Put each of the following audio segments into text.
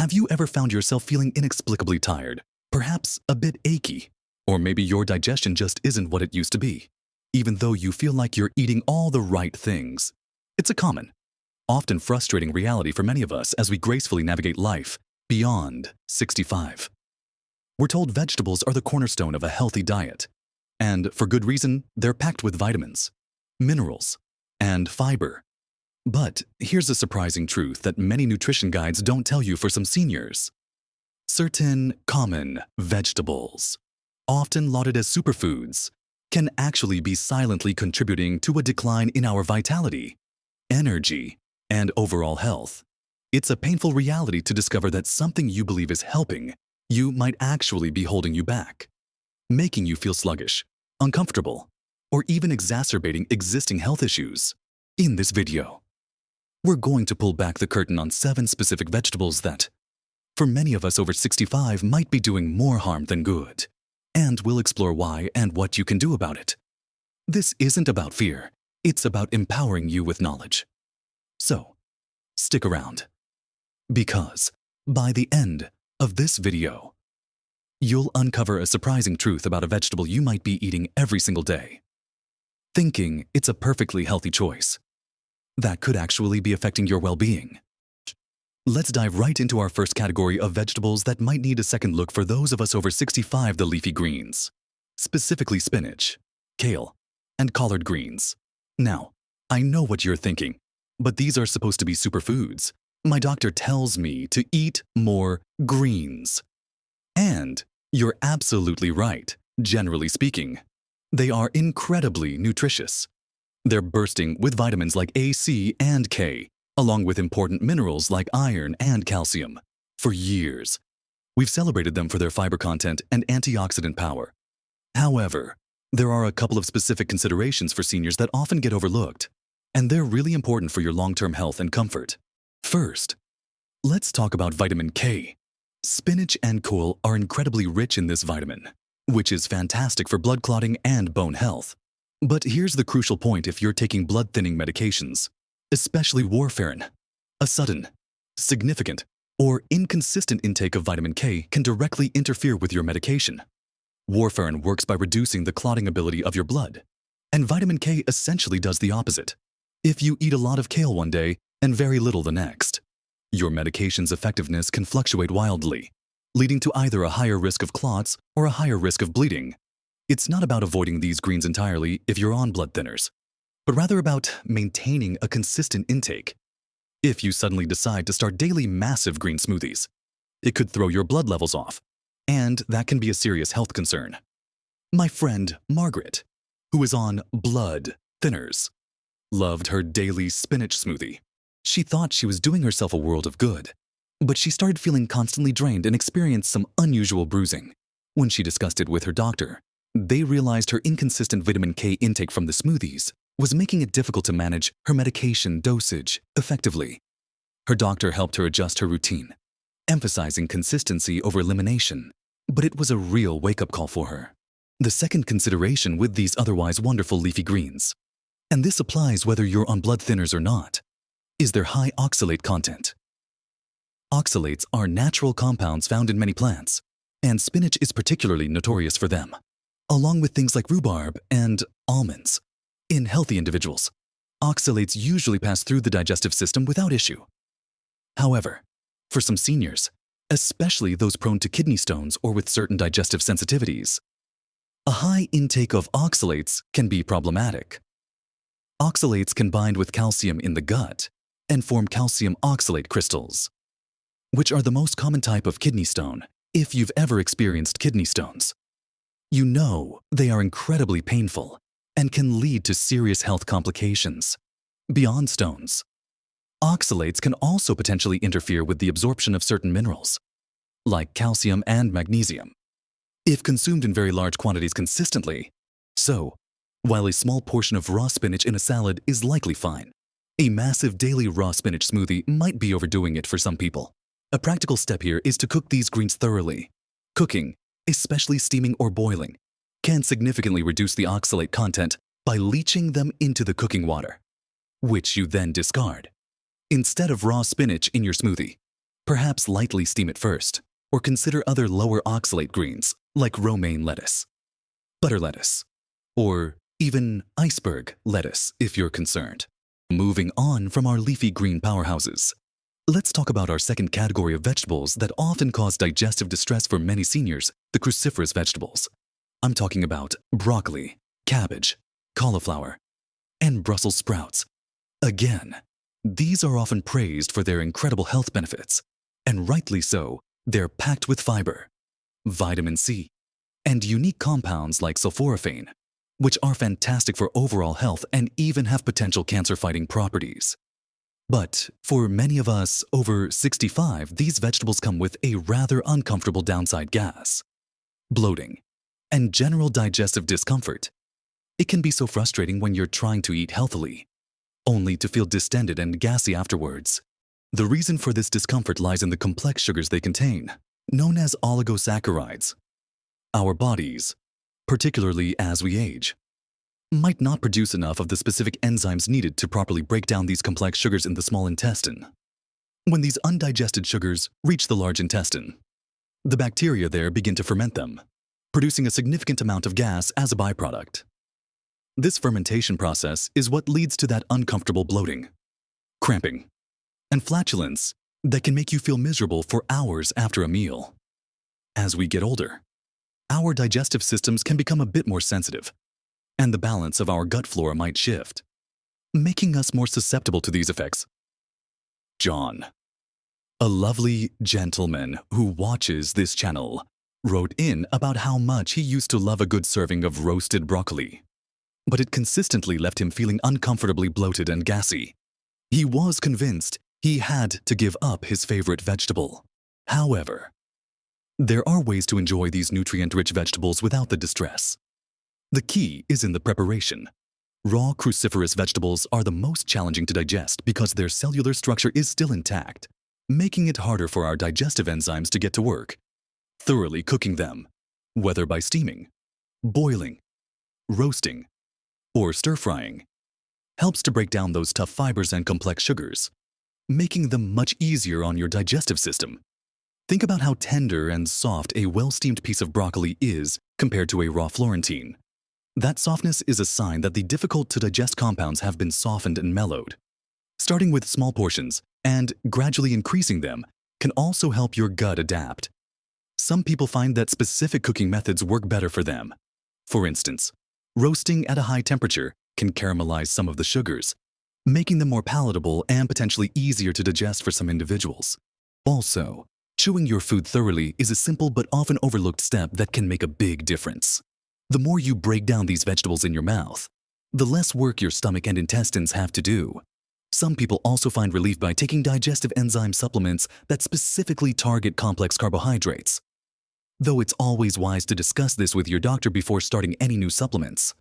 Have you ever found yourself feeling inexplicably tired, perhaps a bit achy, or maybe your digestion just isn't what it used to be, even though you feel like you're eating all the right things? It's a common, often frustrating reality for many of us as we gracefully navigate life beyond 65. We're told vegetables are the cornerstone of a healthy diet, and for good reason, they're packed with vitamins, minerals, and fiber. But here's a surprising truth that many nutrition guides don't tell you for some seniors. Certain common vegetables, often lauded as superfoods, can actually be silently contributing to a decline in our vitality, energy, and overall health. It's a painful reality to discover that something you believe is helping you might actually be holding you back, making you feel sluggish, uncomfortable, or even exacerbating existing health issues. In this video, we're going to pull back the curtain on 7 specific vegetables that, for many of us over 65, might be doing more harm than good, and we'll explore why and what you can do about it. This isn't about fear, it's about empowering you with knowledge. So, stick around, because by the end of this video, you'll uncover a surprising truth about a vegetable you might be eating every single day, thinking it's a perfectly healthy choice that could actually be affecting your well-being. Let's dive right into our first category of vegetables that might need a second look for those of us over 65: the leafy greens, specifically spinach, kale, and collard greens. Now, I know what you're thinking, but these are supposed to be superfoods. My doctor tells me to eat more greens. And you're absolutely right. Generally speaking, they are incredibly nutritious. They're bursting with vitamins like A, C, and K, along with important minerals like iron and calcium. For years, we've celebrated them for their fiber content and antioxidant power. However, there are a couple of specific considerations for seniors that often get overlooked, and they're really important for your long-term health and comfort. First, let's talk about vitamin K. Spinach and kale are incredibly rich in this vitamin, which is fantastic for blood clotting and bone health. But here's the crucial point if you're taking blood-thinning medications, especially warfarin. A sudden, significant, or inconsistent intake of vitamin K can directly interfere with your medication. Warfarin works by reducing the clotting ability of your blood, and vitamin K essentially does the opposite. If you eat a lot of kale one day and very little the next, your medication's effectiveness can fluctuate wildly, leading to either a higher risk of clots or a higher risk of bleeding. It's not about avoiding these greens entirely if you're on blood thinners, but rather about maintaining a consistent intake. If you suddenly decide to start daily massive green smoothies, it could throw your blood levels off, and that can be a serious health concern. My friend Margaret, who is on blood thinners, loved her daily spinach smoothie. She thought she was doing herself a world of good, but she started feeling constantly drained and experienced some unusual bruising. When she discussed it with her doctor, they realized her inconsistent vitamin K intake from the smoothies was making it difficult to manage her medication dosage effectively. Her doctor helped her adjust her routine, emphasizing consistency over elimination, but it was a real wake-up call for her. The second consideration with these otherwise wonderful leafy greens, and this applies whether you're on blood thinners or not, is their high oxalate content. Oxalates are natural compounds found in many plants, and spinach is particularly notorious for them, along with things like rhubarb and almonds. In healthy individuals, oxalates usually pass through the digestive system without issue. However, for some seniors, especially those prone to kidney stones or with certain digestive sensitivities, a high intake of oxalates can be problematic. Oxalates can bind with calcium in the gut and form calcium oxalate crystals, which are the most common type of kidney stone. If you've ever experienced kidney stones, you know they are incredibly painful and can lead to serious health complications. Beyond stones, oxalates can also potentially interfere with the absorption of certain minerals, like calcium and magnesium, if consumed in very large quantities consistently. So, while a small portion of raw spinach in a salad is likely fine, a massive daily raw spinach smoothie might be overdoing it for some people. A practical step here is to cook these greens thoroughly. Cooking, especially steaming or boiling, can significantly reduce the oxalate content by leaching them into the cooking water, which you then discard. Instead of raw spinach in your smoothie, Perhaps lightly steam it first, or consider other lower oxalate greens like romaine lettuce, butter lettuce, or even iceberg lettuce if you're concerned. Moving on from our leafy green powerhouses, let's talk about our second category of vegetables that often cause digestive distress for many seniors, the cruciferous vegetables. I'm talking about broccoli, cabbage, cauliflower, and Brussels sprouts. Again, these are often praised for their incredible health benefits, and rightly so. They're packed with fiber, vitamin C, and unique compounds like sulforaphane, which are fantastic for overall health and even have potential cancer-fighting properties. But for many of us over 65, these vegetables come with a rather uncomfortable downside: gas, bloating, and general digestive discomfort. It can be so frustrating when you're trying to eat healthily, only to feel distended and gassy afterwards. The reason for this discomfort lies in the complex sugars they contain, known as oligosaccharides. Our bodies, particularly as we age, might not produce enough of the specific enzymes needed to properly break down these complex sugars in the small intestine. When these undigested sugars reach the large intestine, the bacteria there begin to ferment them, producing a significant amount of gas as a byproduct. This fermentation process is what leads to that uncomfortable bloating, cramping, and flatulence that can make you feel miserable for hours after a meal. As we get older, our digestive systems can become a bit more sensitive, and the balance of our gut flora might shift, making us more susceptible to these effects. John, a lovely gentleman who watches this channel, wrote in about how much he used to love a good serving of roasted broccoli, but it consistently left him feeling uncomfortably bloated and gassy. He was convinced he had to give up his favorite vegetable. However, there are ways to enjoy these nutrient-rich vegetables without the distress. The key is in the preparation. Raw cruciferous vegetables are the most challenging to digest because their cellular structure is still intact, making it harder for our digestive enzymes to get to work. Thoroughly cooking them, whether by steaming, boiling, roasting, or stir-frying, helps to break down those tough fibers and complex sugars, making them much easier on your digestive system. Think about how tender and soft a well-steamed piece of broccoli is compared to a raw Florentine. That softness is a sign that the difficult-to-digest compounds have been softened and mellowed. Starting with small portions and gradually increasing them can also help your gut adapt. Some people find that specific cooking methods work better for them. For instance, roasting at a high temperature can caramelize some of the sugars, making them more palatable and potentially easier to digest for some individuals. Also, chewing your food thoroughly is a simple but often overlooked step that can make a big difference. The more you break down these vegetables in your mouth, the less work your stomach and intestines have to do. Some people also find relief by taking digestive enzyme supplements that specifically target complex carbohydrates, though it's always wise to discuss this with your doctor before starting any new supplements.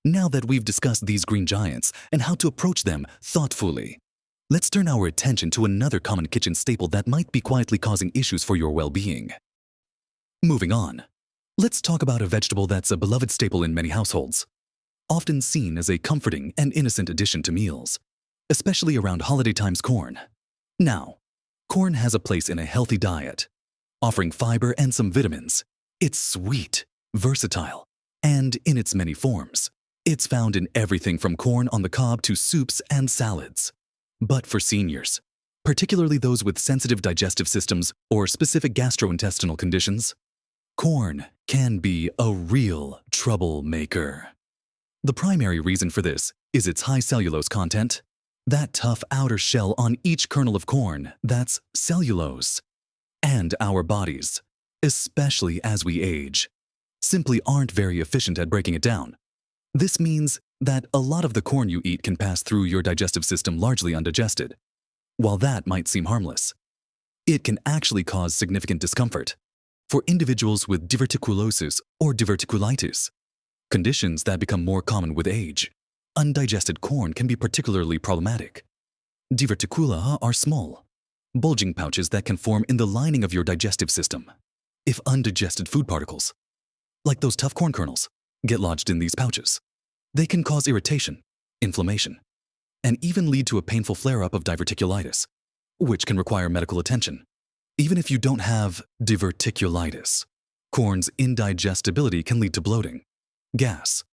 Now that we've discussed these green giants and how to approach them thoughtfully, let's turn our attention to another common kitchen staple that might be quietly causing issues for your well-being. Moving on, let's talk about a vegetable that's a beloved staple in many households, often seen as a comforting and innocent addition to meals, especially around holiday times: corn. Now, corn has a place in a healthy diet, offering fiber and some vitamins. It's sweet, versatile, and in its many forms. It's found in everything from corn on the cob to soups and salads. But for seniors, particularly those with sensitive digestive systems or specific gastrointestinal conditions, corn can be a real troublemaker. The primary reason for this is its high cellulose content. That tough outer shell on each kernel of corn, that's cellulose. And our bodies, especially as we age, simply aren't very efficient at breaking it down. This means that a lot of the corn you eat can pass through your digestive system largely undigested. While that might seem harmless, it can actually cause significant discomfort for individuals with diverticulosis or diverticulitis, conditions that become more common with age. Undigested corn can be particularly problematic. Diverticula are small, bulging pouches that can form in the lining of your digestive system. If undigested food particles, like those tough corn kernels, get lodged in these pouches, they can cause irritation, inflammation, and even lead to a painful flare-up of diverticulitis, which can require medical attention. Even if you don't have diverticulitis, corn's indigestibility can lead to bloating, gas,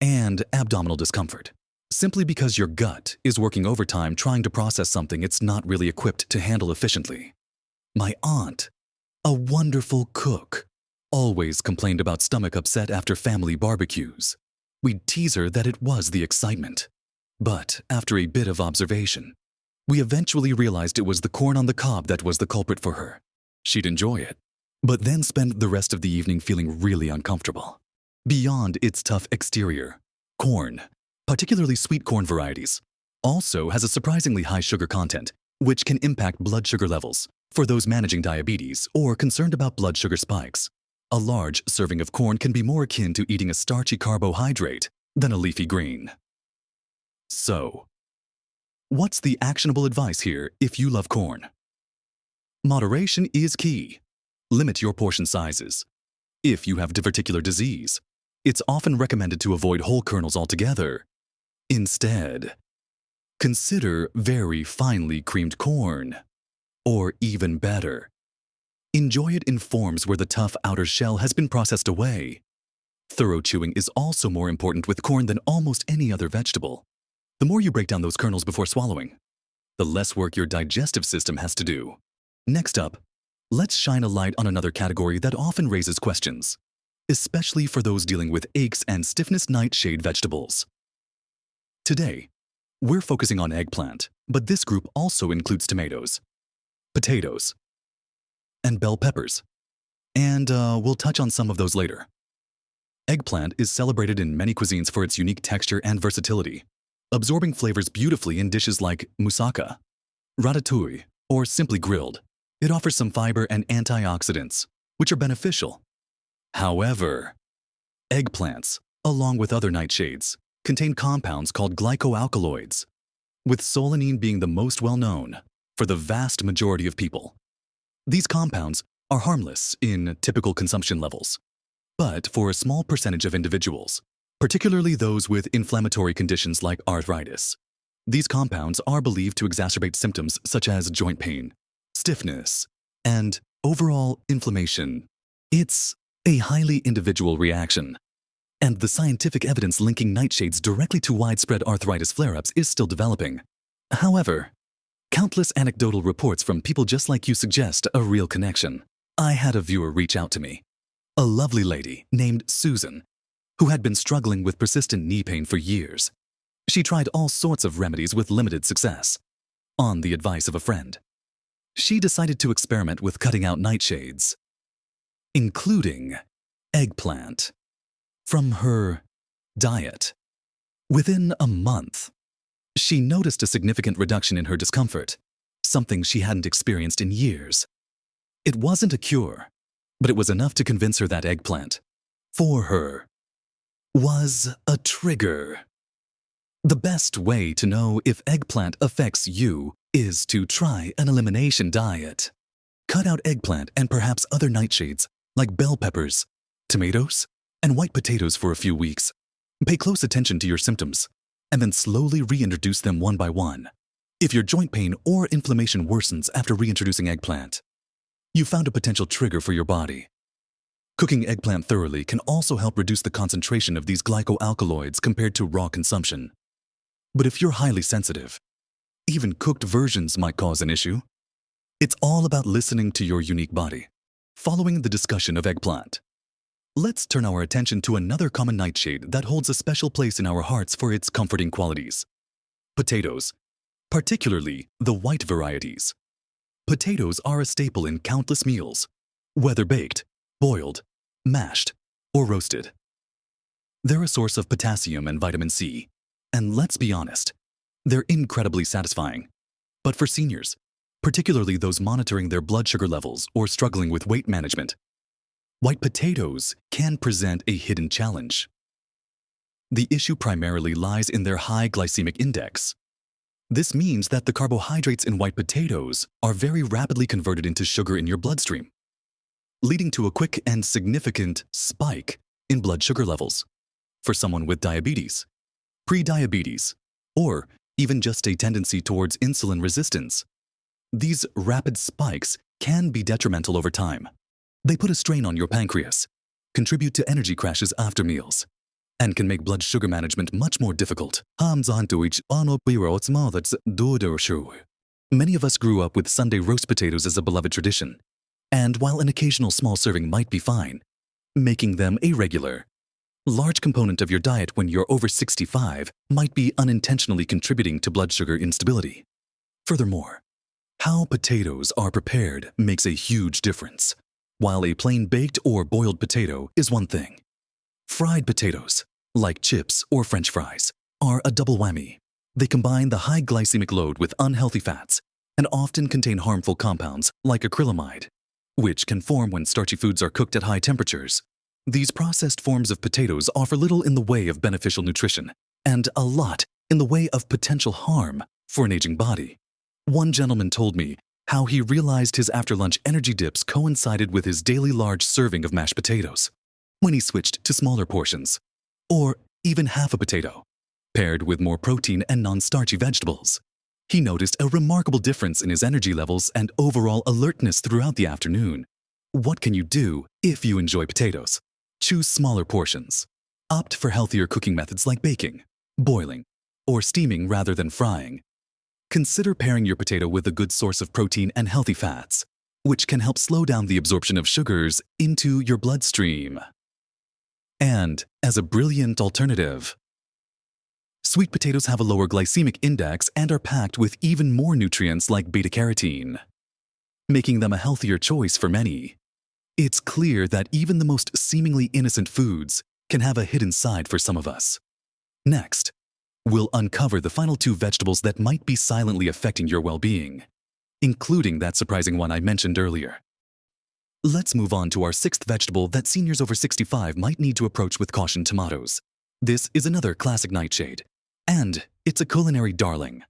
and abdominal discomfort, simply because your gut is working overtime trying to process something it's not really equipped to handle efficiently. My aunt, a wonderful cook, always complained about stomach upset after family barbecues. We'd tease her that it was the excitement. But after a bit of observation, we eventually realized it was the corn on the cob that was the culprit for her. She'd enjoy it, but then spend the rest of the evening feeling really uncomfortable. Beyond its tough exterior, corn, particularly sweet corn varieties, also has a surprisingly high sugar content, which can impact blood sugar levels for those managing diabetes or concerned about blood sugar spikes. A large serving of corn can be more akin to eating a starchy carbohydrate than a leafy green. So, what's the actionable advice here if you love corn? Moderation is key. Limit your portion sizes. If you have diverticular disease, it's often recommended to avoid whole kernels altogether. Instead, consider very finely creamed corn. Or even better, enjoy it in forms where the tough outer shell has been processed away. Thorough chewing is also more important with corn than almost any other vegetable. The more you break down those kernels before swallowing, the less work your digestive system has to do. Next up, let's shine a light on another category that often raises questions, especially for those dealing with aches and stiffness nightshade vegetables. Today, we're focusing on eggplant, but this group also includes tomatoes, potatoes, and bell peppers. And we'll touch on some of those later. Eggplant is celebrated in many cuisines for its unique texture and versatility, absorbing flavors beautifully in dishes like moussaka, ratatouille, or simply grilled. It offers some fiber and antioxidants, which are beneficial. However, eggplants, along with other nightshades, contain compounds called glycoalkaloids, with solanine being the most well-known for the vast majority of people. These compounds are harmless in typical consumption levels, but for a small percentage of individuals, particularly those with inflammatory conditions like arthritis, these compounds are believed to exacerbate symptoms such as joint pain, stiffness, and overall inflammation. It's a highly individual reaction, and the scientific evidence linking nightshades directly to widespread arthritis flare-ups is still developing. However, countless anecdotal reports from people just like you suggest a real connection. I had a viewer reach out to me, a lovely lady named Susan, who had been struggling with persistent knee pain for years. She tried all sorts of remedies with limited success. On the advice of a friend, she decided to experiment with cutting out nightshades, including eggplant, from her diet. Within a month, she noticed a significant reduction in her discomfort, something she hadn't experienced in years. It wasn't a cure, but it was enough to convince her that eggplant, for her, was a trigger. The best way to know if eggplant affects you is to try an elimination diet. Cut out eggplant and perhaps other nightshades like bell peppers, tomatoes, and white potatoes for a few weeks. Pay close attention to your symptoms, and then slowly reintroduce them one by one. If your joint pain or inflammation worsens after reintroducing eggplant, you found a potential trigger for your body. Cooking eggplant thoroughly can also help reduce the concentration of these glycoalkaloids compared to raw consumption. But if you're highly sensitive, even cooked versions might cause an issue. It's all about listening to your unique body. Following the discussion of eggplant, let's turn our attention to another common nightshade that holds a special place in our hearts for its comforting qualities: potatoes, particularly the white varieties. Potatoes are a staple in countless meals, whether baked, boiled, mashed, or roasted. They're a source of potassium and vitamin C, and let's be honest, they're incredibly satisfying. But for seniors, particularly those monitoring their blood sugar levels or struggling with weight management, white potatoes can present a hidden challenge. The issue primarily lies in their high glycemic index. This means that the carbohydrates in white potatoes are very rapidly converted into sugar in your bloodstream, leading to a quick and significant spike in blood sugar levels. For someone with diabetes, pre-diabetes, or even just a tendency towards insulin resistance, these rapid spikes can be detrimental over time. They put a strain on your pancreas, contribute to energy crashes after meals, and can make blood sugar management much more difficult. Many of us grew up with Sunday roast potatoes as a beloved tradition, and while an occasional small serving might be fine, making them a regular, large component of your diet when you're over 65 might be unintentionally contributing to blood sugar instability. Furthermore, how potatoes are prepared makes a huge difference. While a plain baked or boiled potato is one thing, fried potatoes, like chips or French fries, are a double whammy. They combine the high glycemic load with unhealthy fats and often contain harmful compounds like acrylamide, which can form when starchy foods are cooked at high temperatures. These processed forms of potatoes offer little in the way of beneficial nutrition and a lot in the way of potential harm for an aging body. One gentleman told me how he realized his after-lunch energy dips coincided with his daily large serving of mashed potatoes when he switched to smaller portions, or even half a potato, paired with more protein and non-starchy vegetables. He noticed a remarkable difference in his energy levels and overall alertness throughout the afternoon. What can you do if you enjoy potatoes? Choose smaller portions. Opt for healthier cooking methods like baking, boiling, or steaming rather than frying. Consider pairing your potato with a good source of protein and healthy fats, which can help slow down the absorption of sugars into your bloodstream. And as a brilliant alternative, sweet potatoes have a lower glycemic index and are packed with even more nutrients like beta-carotene, making them a healthier choice for many. It's clear that even the most seemingly innocent foods can have a hidden side for some of us. Next, we'll uncover the final two vegetables that might be silently affecting your well-being, including that surprising one I mentioned earlier. Let's move on to our sixth vegetable that seniors over 65 might need to approach with caution: tomatoes. This is another classic nightshade, and it's a culinary darling,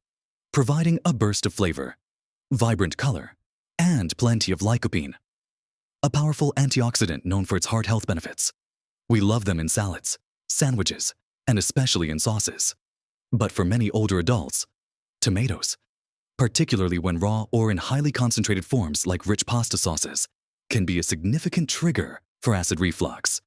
providing a burst of flavor, vibrant color, and plenty of lycopene, a powerful antioxidant known for its heart health benefits. We love them in salads, sandwiches, and especially in sauces. But for many older adults, tomatoes, particularly when raw or in highly concentrated forms like rich pasta sauces, can be a significant trigger for acid reflux,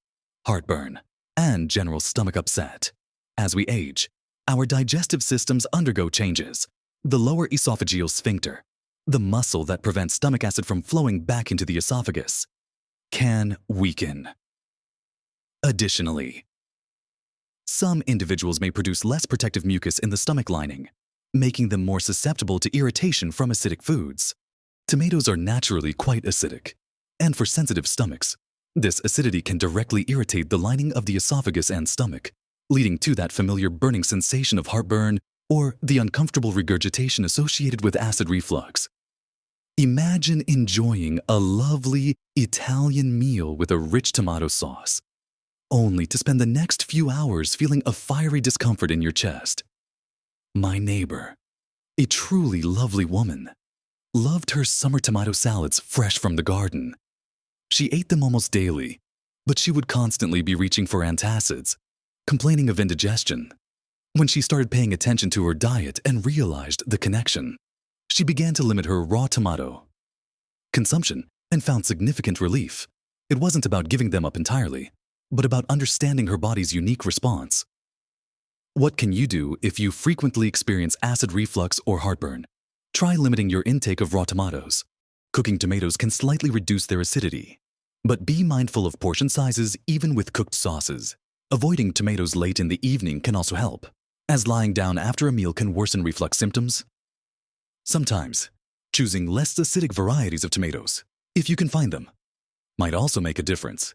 heartburn, and general stomach upset. As we age, our digestive systems undergo changes. The lower esophageal sphincter, the muscle that prevents stomach acid from flowing back into the esophagus, can weaken. Additionally, some individuals may produce less protective mucus in the stomach lining, making them more susceptible to irritation from acidic foods. Tomatoes are naturally quite acidic, and for sensitive stomachs, this acidity can directly irritate the lining of the esophagus and stomach, leading to that familiar burning sensation of heartburn or the uncomfortable regurgitation associated with acid reflux. Imagine enjoying a lovely Italian meal with a rich tomato sauce, only to spend the next few hours feeling a fiery discomfort in your chest. My neighbor, a truly lovely woman, loved her summer tomato salads fresh from the garden. She ate them almost daily, but she would constantly be reaching for antacids, complaining of indigestion. When she started paying attention to her diet and realized the connection, she began to limit her raw tomato consumption and found significant relief. It wasn't about giving them up entirely, but about understanding her body's unique response. What can you do if you frequently experience acid reflux or heartburn? Try limiting your intake of raw tomatoes. Cooking tomatoes can slightly reduce their acidity, but be mindful of portion sizes even with cooked sauces. Avoiding tomatoes late in the evening can also help, as lying down after a meal can worsen reflux symptoms. Sometimes, choosing less acidic varieties of tomatoes, if you can find them, might also make a difference.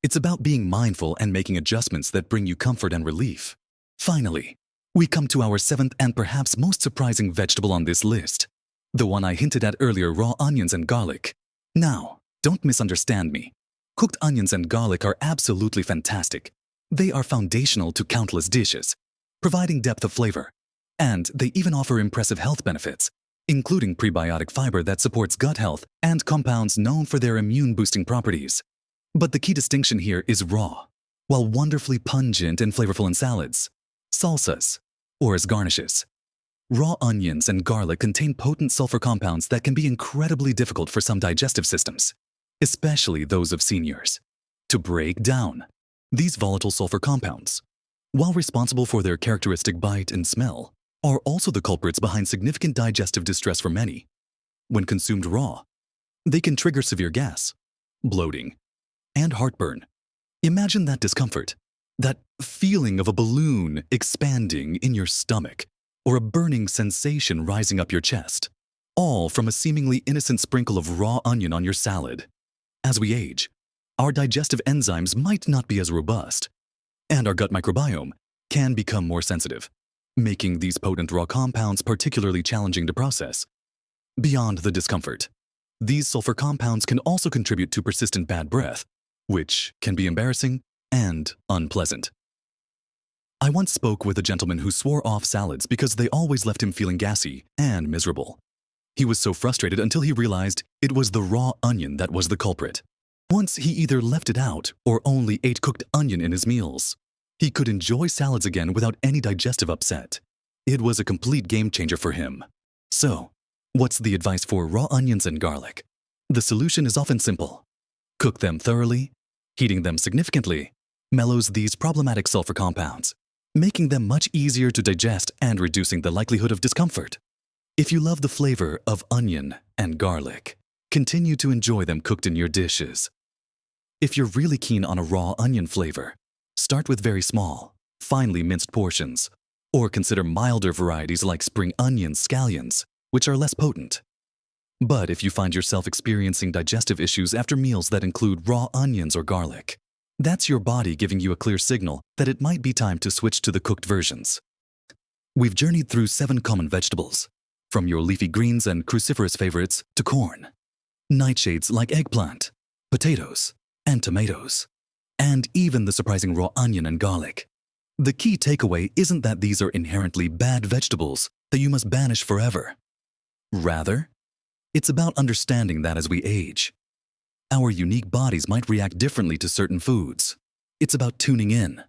It's about being mindful and making adjustments that bring you comfort and relief. Finally, we come to our seventh and perhaps most surprising vegetable on this list, the one I hinted at earlier: raw onions and garlic. Now, don't misunderstand me. Cooked onions and garlic are absolutely fantastic. They are foundational to countless dishes, providing depth of flavor, and they even offer impressive health benefits, including prebiotic fiber that supports gut health and compounds known for their immune-boosting properties. But the key distinction here is raw, while wonderfully pungent and flavorful in salads, salsas, or as garnishes. Raw onions and garlic contain potent sulfur compounds that can be incredibly difficult for some digestive systems, especially those of seniors, to break down. These volatile sulfur compounds, while responsible for their characteristic bite and smell, are also the culprits behind significant digestive distress for many. When consumed raw, they can trigger severe gas, bloating, and heartburn. Imagine that discomfort, that feeling of a balloon expanding in your stomach, or a burning sensation rising up your chest, all from a seemingly innocent sprinkle of raw onion on your salad. As we age, our digestive enzymes might not be as robust, and our gut microbiome can become more sensitive, making these potent raw compounds particularly challenging to process. Beyond the discomfort, these sulfur compounds can also contribute to persistent bad breath, which can be embarrassing and unpleasant. I once spoke with a gentleman who swore off salads because they always left him feeling gassy and miserable. He was so frustrated until he realized it was the raw onion that was the culprit. Once he either left it out or only ate cooked onion in his meals, he could enjoy salads again without any digestive upset. It was a complete game changer for him. So, what's the advice for raw onions and garlic? The solution is often simple. Cook them thoroughly. Heating them significantly mellows these problematic sulfur compounds, making them much easier to digest and reducing the likelihood of discomfort. If you love the flavor of onion and garlic, continue to enjoy them cooked in your dishes. If you're really keen on a raw onion flavor, start with very small, finely minced portions, or consider milder varieties like spring onion scallions, which are less potent. But if you find yourself experiencing digestive issues after meals that include raw onions or garlic, that's your body giving you a clear signal that it might be time to switch to the cooked versions. We've journeyed through 7 common vegetables, from your leafy greens and cruciferous favorites to corn, nightshades like eggplant, potatoes, and tomatoes, and even the surprising raw onion and garlic. The key takeaway isn't that these are inherently bad vegetables that you must banish forever. Rather, it's about understanding that as we age, our unique bodies might react differently to certain foods. It's about tuning in,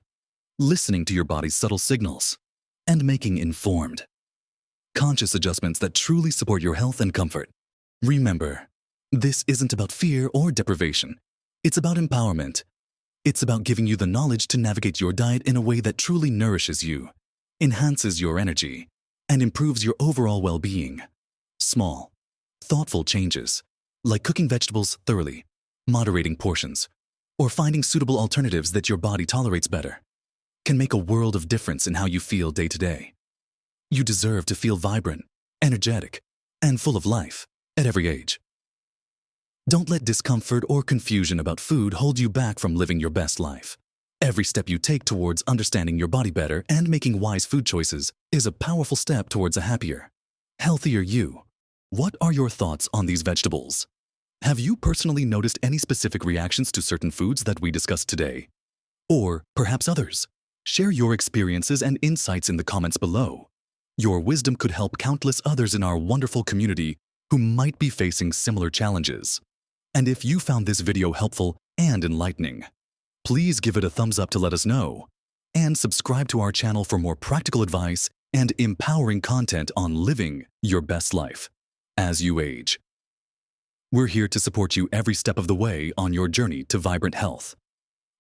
listening to your body's subtle signals, and making informed, conscious adjustments that truly support your health and comfort. Remember, this isn't about fear or deprivation. It's about empowerment. It's about giving you the knowledge to navigate your diet in a way that truly nourishes you, enhances your energy, and improves your overall well-being. Small, thoughtful changes, like cooking vegetables thoroughly, moderating portions, or finding suitable alternatives that your body tolerates better, can make a world of difference in how you feel day to day. You deserve to feel vibrant, energetic, and full of life at every age. Don't let discomfort or confusion about food hold you back from living your best life. Every step you take towards understanding your body better and making wise food choices is a powerful step towards a happier, healthier you. What are your thoughts on these vegetables? Have you personally noticed any specific reactions to certain foods that we discussed today? Or perhaps others? Share your experiences and insights in the comments below. Your wisdom could help countless others in our wonderful community who might be facing similar challenges. And if you found this video helpful and enlightening, please give it a thumbs up to let us know, and subscribe to our channel for more practical advice and empowering content on living your best life as you age. We're here to support you every step of the way on your journey to vibrant health.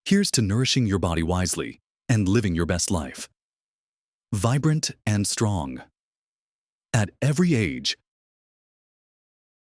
Here's to nourishing your body wisely and living your best life. Vibrant and strong. At every age,